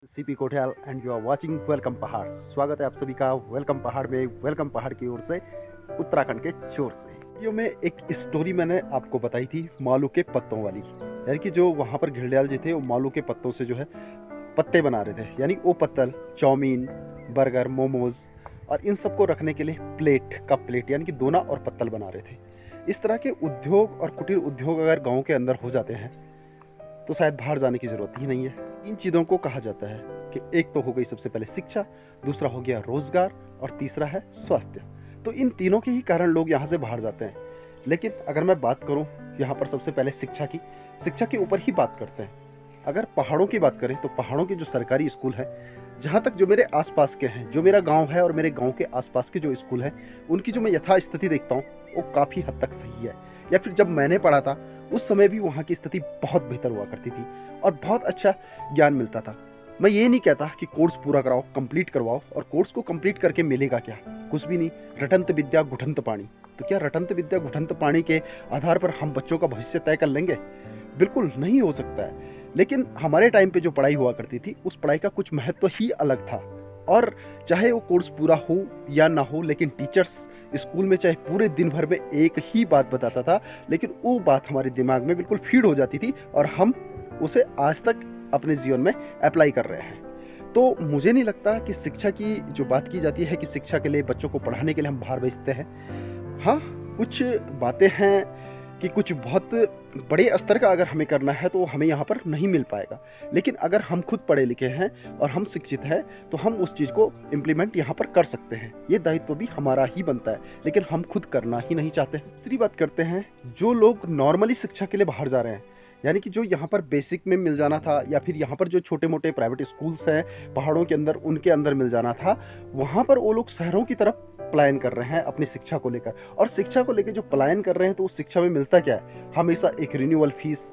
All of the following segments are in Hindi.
CP Kothiyal and you are watching welcome Pahad. स्वागत है आप सभी का वेलकम पहाड़ में। वेलकम पहाड़ की ओर से, उत्तराखंड के छोर से। वीडियो में एक स्टोरी मैंने आपको बताई थी मालू के पत्तों वाली, यानी कि जो वहाँ पर घिरदयाल जी थे वो मालू के पत्तों से जो है पत्ते बना रहे थे, यानी वो पत्तल चाउमीन, बर्गर, मोमोज और इन सबको रखने के लिए कप प्लेट यानी कि दोना और पत्तल बना रहे थे। इस तरह के उद्योग और कुटीर उद्योग अगर गाँव के अंदर हो जाते हैं तो शायद बाहर जाने की जरूरत ही नहीं है। इन चीज़ों को कहा जाता है कि एक तो हो गई सबसे पहले शिक्षा, दूसरा हो गया रोजगार और तीसरा है स्वास्थ्य। तो इन तीनों के ही कारण लोग यहाँ से बाहर जाते हैं। लेकिन अगर मैं बात करूँ यहाँ पर सबसे पहले शिक्षा के ऊपर ही बात करते हैं। अगर पहाड़ों की बात करें तो पहाड़ों के जो सरकारी स्कूल है, जहाँ तक जो मेरे आसपास के हैं, जो मेरा गांव है और मेरे गांव के आसपास के जो स्कूल हैं, उनकी जो मैं यथास्थिति देखता हूँ वो काफ़ी हद तक सही है। या फिर जब मैंने पढ़ा था उस समय भी वहाँ की स्थिति बहुत बेहतर हुआ करती थी और बहुत अच्छा ज्ञान मिलता था। मैं ये नहीं कहता कि कोर्स पूरा कराओ, कंप्लीट करवाओ, और कोर्स को कंप्लीट करके मिलेगा क्या? कुछ भी नहीं। रटंत विद्या गुठंत पाणी। तो क्या रटंत विद्या गुठंत पाणी के आधार पर हम बच्चों का भविष्य तय कर लेंगे? बिल्कुल नहीं हो सकता है। लेकिन हमारे टाइम पे जो पढ़ाई हुआ करती थी उस पढ़ाई का कुछ महत्व ही अलग था। और चाहे वो कोर्स पूरा हो या ना हो, लेकिन टीचर्स स्कूल में चाहे पूरे दिन भर में एक ही बात बताता था, लेकिन वो बात हमारे दिमाग में बिल्कुल फीड हो जाती थी और हम उसे आज तक अपने जीवन में अप्लाई कर रहे हैं। तो मुझे नहीं लगता कि शिक्षा की जो बात की जाती है कि शिक्षा के लिए, बच्चों को पढ़ाने के लिए हम बाहर भेजते हैं। हाँ, कुछ बातें हैं कि कुछ बहुत बड़े स्तर का अगर हमें करना है तो हमें यहाँ पर नहीं मिल पाएगा। लेकिन अगर हम खुद पढ़े लिखे हैं और हम शिक्षित हैं तो हम उस चीज़ को इम्प्लीमेंट यहाँ पर कर सकते हैं। ये दायित्व भी हमारा ही बनता है, लेकिन हम खुद करना ही नहीं चाहते। दूसरी बात करते हैं, जो लोग नॉर्मली शिक्षा के लिए बाहर जा रहे हैं, यानी कि जो यहाँ पर बेसिक में मिल जाना था या फिर यहाँ पर जो छोटे मोटे प्राइवेट स्कूल्स हैं पहाड़ों के अंदर, उनके अंदर मिल जाना था, वहाँ पर वो लोग शहरों की तरफ पलायन कर रहे हैं अपनी शिक्षा को लेकर। और शिक्षा को लेकर जो पलायन कर रहे हैं तो उस शिक्षा में मिलता क्या है? हमेशा एक रिन्यूअल फीस,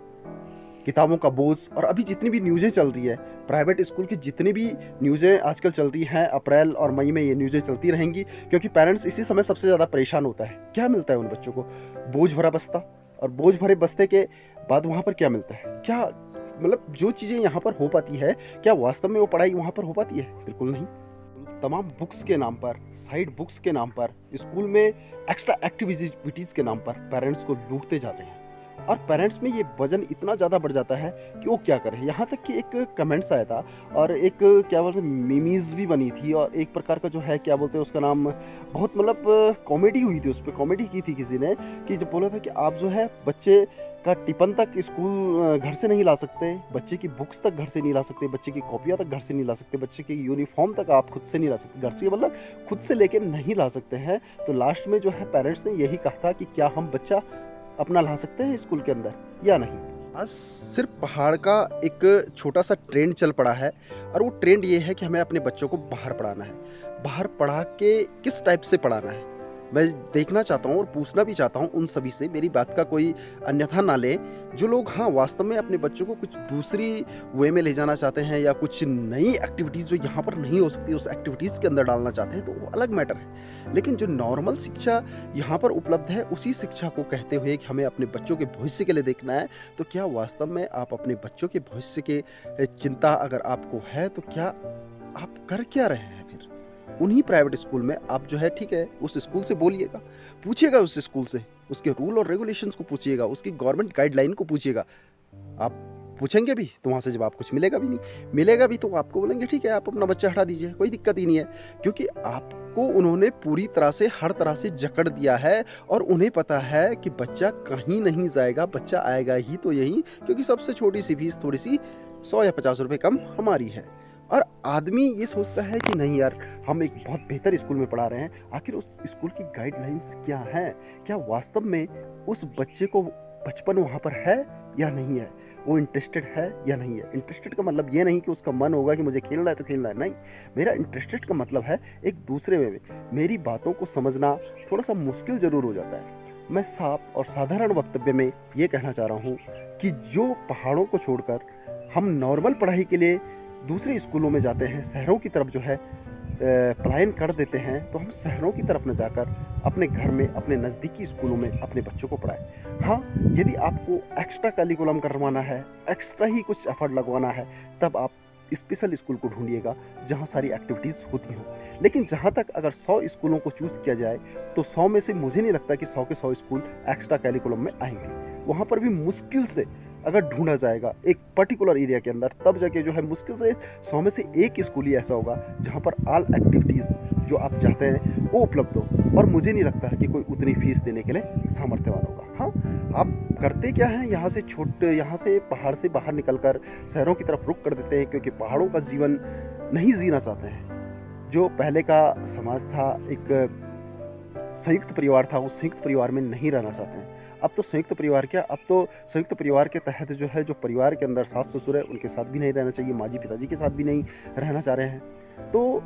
किताबों का बोझ। और अभी जितनी भी न्यूज़ें चल रही है, प्राइवेट स्कूल की जितनी भी न्यूज़ें आजकल चल रही हैं, अप्रैल और मई में ये न्यूज़ें चलती रहेंगी, क्योंकि पेरेंट्स इसी समय सबसे ज़्यादा परेशान होता है। क्या मिलता है उन बच्चों को? बोझ भरा बस्ता। और बोझ भरे बस्ते के बाद वहाँ पर क्या मिलता है? क्या मतलब जो चीज़ें यहाँ पर हो पाती है, क्या वास्तव में वो पढ़ाई वहाँ पर हो पाती है? बिल्कुल नहीं। तमाम बुक्स के नाम पर, साइड बुक्स के नाम पर, स्कूल में एक्स्ट्रा एक्टिविटीज़ के नाम पर पेरेंट्स को लूटते जाते हैं। और पेरेंट्स में ये वजन इतना ज़्यादा बढ़ जाता है कि वो क्या करें। यहाँ तक कि एक कमेंट्स आया था और एक क्या बोलते हैं मीमीज़ भी बनी थी, और एक प्रकार का जो है क्या बोलते हैं उसका नाम, बहुत मतलब कॉमेडी हुई थी, उस पर कॉमेडी की थी किसी ने, कि जब बोला था कि आप जो है बच्चे का टिफिन तक स्कूल घर से नहीं ला सकते, बच्चे की बुक्स तक घर से नहीं ला सकते, बच्चे की कॉपियाँ तक घर से नहीं ला सकते, बच्चे की यूनिफॉर्म तक आप खुद से नहीं ला सकते, घर से मतलब खुद से लेके नहीं ला सकते हैं। तो लास्ट में जो है पेरेंट्स ने यही कहा था कि क्या हम बच्चा अपना ला सकते हैं स्कूल के अंदर या नहीं। आज सिर्फ पहाड़ का एक छोटा सा ट्रेंड चल पड़ा है, और वो ट्रेंड ये है कि हमें अपने बच्चों को बाहर पढ़ाना है। बाहर पढ़ा के किस टाइप से पढ़ाना है, मैं देखना चाहता हूँ और पूछना भी चाहता हूँ उन सभी से, मेरी बात का कोई अन्यथा ना ले। जो लोग हाँ वास्तव में अपने बच्चों को कुछ दूसरी वे में ले जाना चाहते हैं या कुछ नई एक्टिविटीज़ जो यहाँ पर नहीं हो सकती उस एक्टिविटीज़ के अंदर डालना चाहते हैं, तो वो अलग मैटर है। लेकिन जो नॉर्मल शिक्षा यहाँ पर उपलब्ध है, उसी शिक्षा को कहते हुए कि हमें अपने बच्चों के भविष्य के लिए देखना है, तो क्या वास्तव में आप अपने बच्चों के भविष्य के चिंता अगर आपको है तो क्या आप कर क्या रहे हैं? फिर उन्हीं प्राइवेट स्कूल में आप जो है, ठीक है, उस स्कूल से बोलिएगा, पूछिएगा उस स्कूल से, उसके रूल और रेगुलेशंस को पूछिएगा, उसकी गवर्नमेंट गाइडलाइन को पूछिएगा। आप पूछेंगे भी तो वहाँ से जवाब कुछ मिलेगा भी नहीं। मिलेगा भी तो आपको बोलेंगे ठीक है आप अपना बच्चा हटा दीजिए, कोई दिक्कत ही नहीं है, क्योंकि आपको उन्होंने पूरी तरह से हर तरह से जकड़ दिया है। और उन्हें पता है कि बच्चा कहीं नहीं जाएगा, बच्चा आएगा ही तो यहीं, क्योंकि सबसे छोटी सी फीस थोड़ी सी 100 या 50 रुपये कम हमारी है। और आदमी ये सोचता है कि नहीं यार, हम एक बहुत बेहतर स्कूल में पढ़ा रहे हैं। आखिर उस स्कूल की गाइडलाइंस क्या हैं? क्या वास्तव में उस बच्चे को बचपन वहाँ पर है या नहीं है? वो इंटरेस्टेड है या नहीं है? इंटरेस्टेड का मतलब ये नहीं कि उसका मन होगा कि मुझे खेलना है तो खेलना है, नहीं। मेरा इंटरेस्टेड का मतलब है एक दूसरे में मेरी बातों को समझना थोड़ा सा मुश्किल ज़रूर हो जाता है। मैं साफ और साधारण वक्तव्य में ये कहना चाह रहा हूँ कि जो पहाड़ों को छोड़कर हम नॉर्मल पढ़ाई के लिए दूसरे स्कूलों में जाते हैं, शहरों की तरफ जो है पलायन कर देते हैं, तो हम शहरों की तरफ न जाकर अपने घर में, अपने नज़दीकी स्कूलों में अपने बच्चों को पढ़ाएं। हाँ, यदि आपको एक्स्ट्रा करिकुलम करवाना है, एक्स्ट्रा ही कुछ एफर्ट लगवाना है, तब आप स्पेशल स्कूल को ढूँढिएगा जहाँ सारी एक्टिविटीज़ होती हों। लेकिन जहाँ तक अगर 100 स्कूलों को चूज़ किया जाए तो 100 में से मुझे नहीं लगता कि 100 के 100 स्कूल एक्स्ट्रा करिकुलम में आएँगे। वहाँ पर भी मुश्किल से अगर ढूँढा जाएगा एक पर्टिकुलर एरिया के अंदर, तब जाके जो है मुश्किल से 100 में से 1 स्कूल ही ऐसा होगा जहाँ पर ऑल एक्टिविटीज़ जो आप चाहते हैं वो उपलब्ध हो। और मुझे नहीं लगता है कि कोई उतनी फीस देने के लिए सामर्थ्यवान होगा। हाँ, आप करते क्या हैं, यहाँ से पहाड़ से बाहर निकलकर शहरों की तरफ रुख कर देते हैं, क्योंकि पहाड़ों का जीवन नहीं जीना चाहते हैं। जो पहले का समाज था, एक संयुक्त परिवार था, उस संयुक्त परिवार में नहीं रहना चाहते हैं। अब तो संयुक्त परिवार क्या, अब तो संयुक्त परिवार के तहत जो है, जो परिवार के अंदर सास-ससुर है, उनके साथ भी नहीं रहना चाहिए, माँ-जी पिताजी के साथ भी नहीं रहना चाह रहे हैं। तो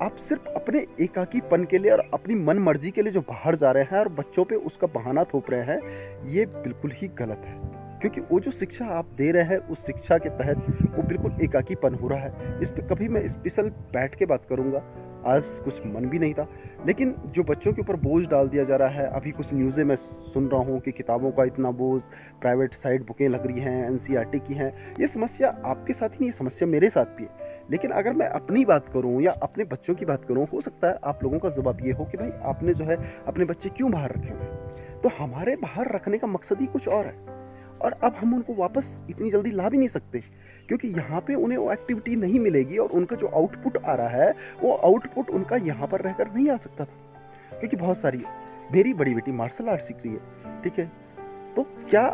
आप सिर्फ अपने एकाकीपन के लिए और अपनी मन मर्जी के लिए जो बाहर जा रहे हैं और बच्चों पे उसका बहाना थोप रहे हैं, ये बिल्कुल ही गलत है। क्योंकि वो जो शिक्षा आप दे रहे हैं, उस शिक्षा के तहत वो बिल्कुल एकाकीपन हो रहा है। इस पे कभी मैं स्पेशल बैठ के बात करूँगा। आज कुछ मन भी नहीं था, लेकिन जो बच्चों के ऊपर बोझ डाल दिया जा रहा है, अभी कुछ न्यूज़ें मैं सुन रहा हूँ कि किताबों का इतना बोझ, प्राइवेट साइड बुकें लग रही हैं, एनसीईआरटी की हैं। ये समस्या आपके साथ ही नहीं, ये समस्या मेरे साथ भी है। लेकिन अगर मैं अपनी बात करूँ या अपने बच्चों की बात करूँ, हो सकता है आप लोगों का जवाब ये हो कि भाई आपने जो है अपने बच्चे क्यों बाहर रखे हुए हैं। तो हमारे बाहर रखने का मकसद ही कुछ और है, और अब हम उनको वापस इतनी जल्दी ला भी नहीं सकते, क्योंकि यहाँ पे उन्हें वो एक्टिविटी नहीं मिलेगी और उनका जो आउटपुट आ रहा है, वो आउटपुट उनका यहाँ पर रहकर नहीं आ सकता था। क्योंकि बहुत सारी, मेरी बड़ी बेटी मार्शल आर्ट सीख रही है, ठीक है, तो क्या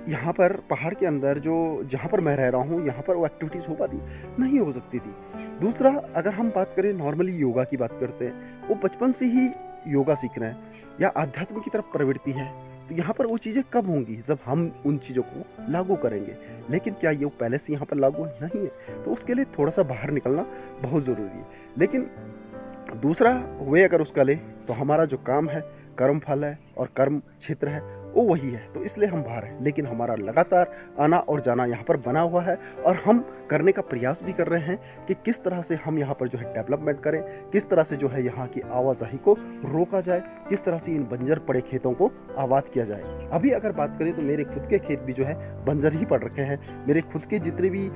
यहाँ पर पहाड़ के अंदर जो जहाँ पर मैं रह रहा हूँ, यहाँ पर वो एक्टिविटीज़ हो पाती? नहीं हो सकती थी। दूसरा, अगर हम बात करें नॉर्मली योगा की बात करते हैं, वो बचपन से ही योगा सीख रहे हैं या आध्यात्म की तरफ प्रवृत्ति है, तो यहाँ पर वो चीज़ें कब होंगी जब हम उन चीज़ों को लागू करेंगे। लेकिन क्या ये पहले से यहाँ पर लागू है? नहीं है। तो उसके लिए थोड़ा सा बाहर निकलना बहुत ज़रूरी है। लेकिन दूसरा वे अगर उसका ले, तो हमारा जो काम है, कर्म फल है और कर्म क्षेत्र है, वो वही है। तो इसलिए हम बाहर हैं, लेकिन हमारा लगातार आना और जाना यहाँ पर बना हुआ है, और हम करने का प्रयास भी कर रहे हैं कि किस तरह से हम यहाँ पर जो है डेवलपमेंट करें, किस तरह से जो है यहाँ की आवाजाही को रोका जाए, किस तरह से इन बंजर पड़े खेतों को आबाद किया जाए। अभी अगर बात करें तो मेरे खुद के खेत भी जो है बंजर ही पड़ रखे हैं। मेरे खुद के जितने भी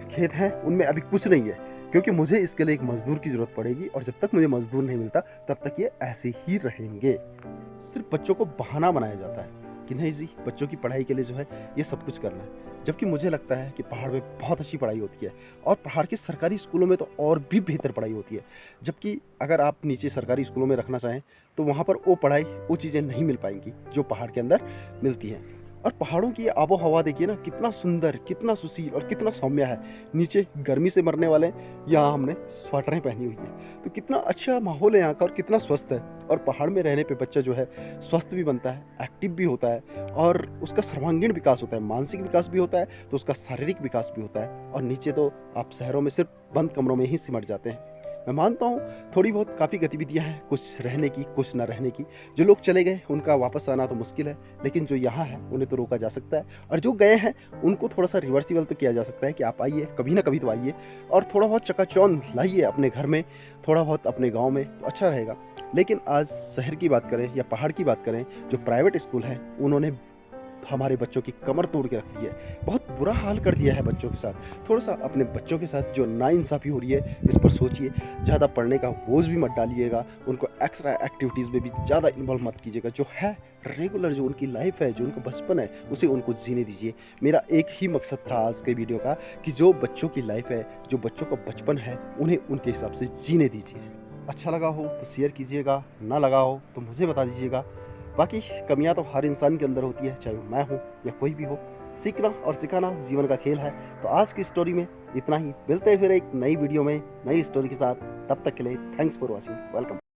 खेत हैं उनमें अभी कुछ नहीं है, क्योंकि मुझे इसके लिए एक मजदूर की ज़रूरत पड़ेगी, और जब तक मुझे मजदूर नहीं मिलता तब तक ये ऐसे ही रहेंगे। सिर्फ बच्चों को बहाना बनाया जाता है कि नहीं जी, बच्चों की पढ़ाई के लिए जो है ये सब कुछ करना है, जबकि मुझे लगता है कि पहाड़ में बहुत अच्छी पढ़ाई होती है, और पहाड़ के सरकारी स्कूलों में तो और भी बेहतर पढ़ाई होती है। जबकि अगर आप नीचे सरकारी स्कूलों में रखना चाहें तो वहाँ पर वो पढ़ाई, वो चीज़ें नहीं मिल पाएंगी जो पहाड़ के अंदर मिलती हैं। और पहाड़ों की आबो हवा देखिए ना, कितना सुंदर, कितना सुशील और कितना सौम्य है। नीचे गर्मी से मरने वाले, यहाँ हमने स्वेटरें पहनी हुई हैं, तो कितना अच्छा माहौल है यहाँ का और कितना स्वस्थ है। और पहाड़ में रहने पे बच्चा जो है स्वस्थ भी बनता है, एक्टिव भी होता है, और उसका सर्वांगीण विकास होता है, मानसिक विकास भी होता है, तो उसका शारीरिक विकास भी होता है। और नीचे तो आप शहरों में सिर्फ बंद कमरों में ही सिमट जाते हैं। मैं मानता हूँ थोड़ी बहुत काफ़ी गतिविधियाँ हैं, कुछ रहने की, कुछ ना रहने की। जो लोग चले गए उनका वापस आना तो मुश्किल है, लेकिन जो यहाँ है उन्हें तो रोका जा सकता है, और जो गए हैं उनको थोड़ा सा रिवर्सिबल तो किया जा सकता है कि आप आइए, कभी ना कभी तो आइए, और थोड़ा बहुत चकाचौंध लाइए अपने घर में, थोड़ा बहुत अपने गाँव में, तो अच्छा रहेगा। लेकिन आज शहर की बात करें या पहाड़ की बात करें, जो प्राइवेट स्कूल हैं उन्होंने हमारे बच्चों की कमर तोड़ के रख दी है, बहुत बुरा हाल कर दिया है बच्चों के साथ। थोड़ा सा अपने बच्चों के साथ जो नाइंसाफ़ी हो रही है इस पर सोचिए। ज़्यादा पढ़ने का बोझ भी मत डालिएगा, उनको एक्स्ट्रा एक्टिविटीज़ में भी ज़्यादा इन्वॉल्व मत कीजिएगा। जो है रेगुलर, जो उनकी लाइफ है, जो उनका बचपन है, उसे उनको जीने दीजिए। मेरा एक ही मकसद था आज के वीडियो का कि जो बच्चों की लाइफ है, जो बच्चों का बचपन है, उन्हें उनके हिसाब से जीने दीजिए। अच्छा लगा हो तो शेयर कीजिएगा, ना लगा हो तो मुझे बता दीजिएगा। बाकी कमियां तो हर इंसान के अंदर होती है, चाहे वो मैं हूँ या कोई भी हो। सीखना और सिखाना जीवन का खेल है। तो आज की स्टोरी में इतना ही। मिलते हैं फिर एक नई वीडियो में नई स्टोरी के साथ। तब तक के लिए थैंक्स फॉर वॉचिंग। वेलकम।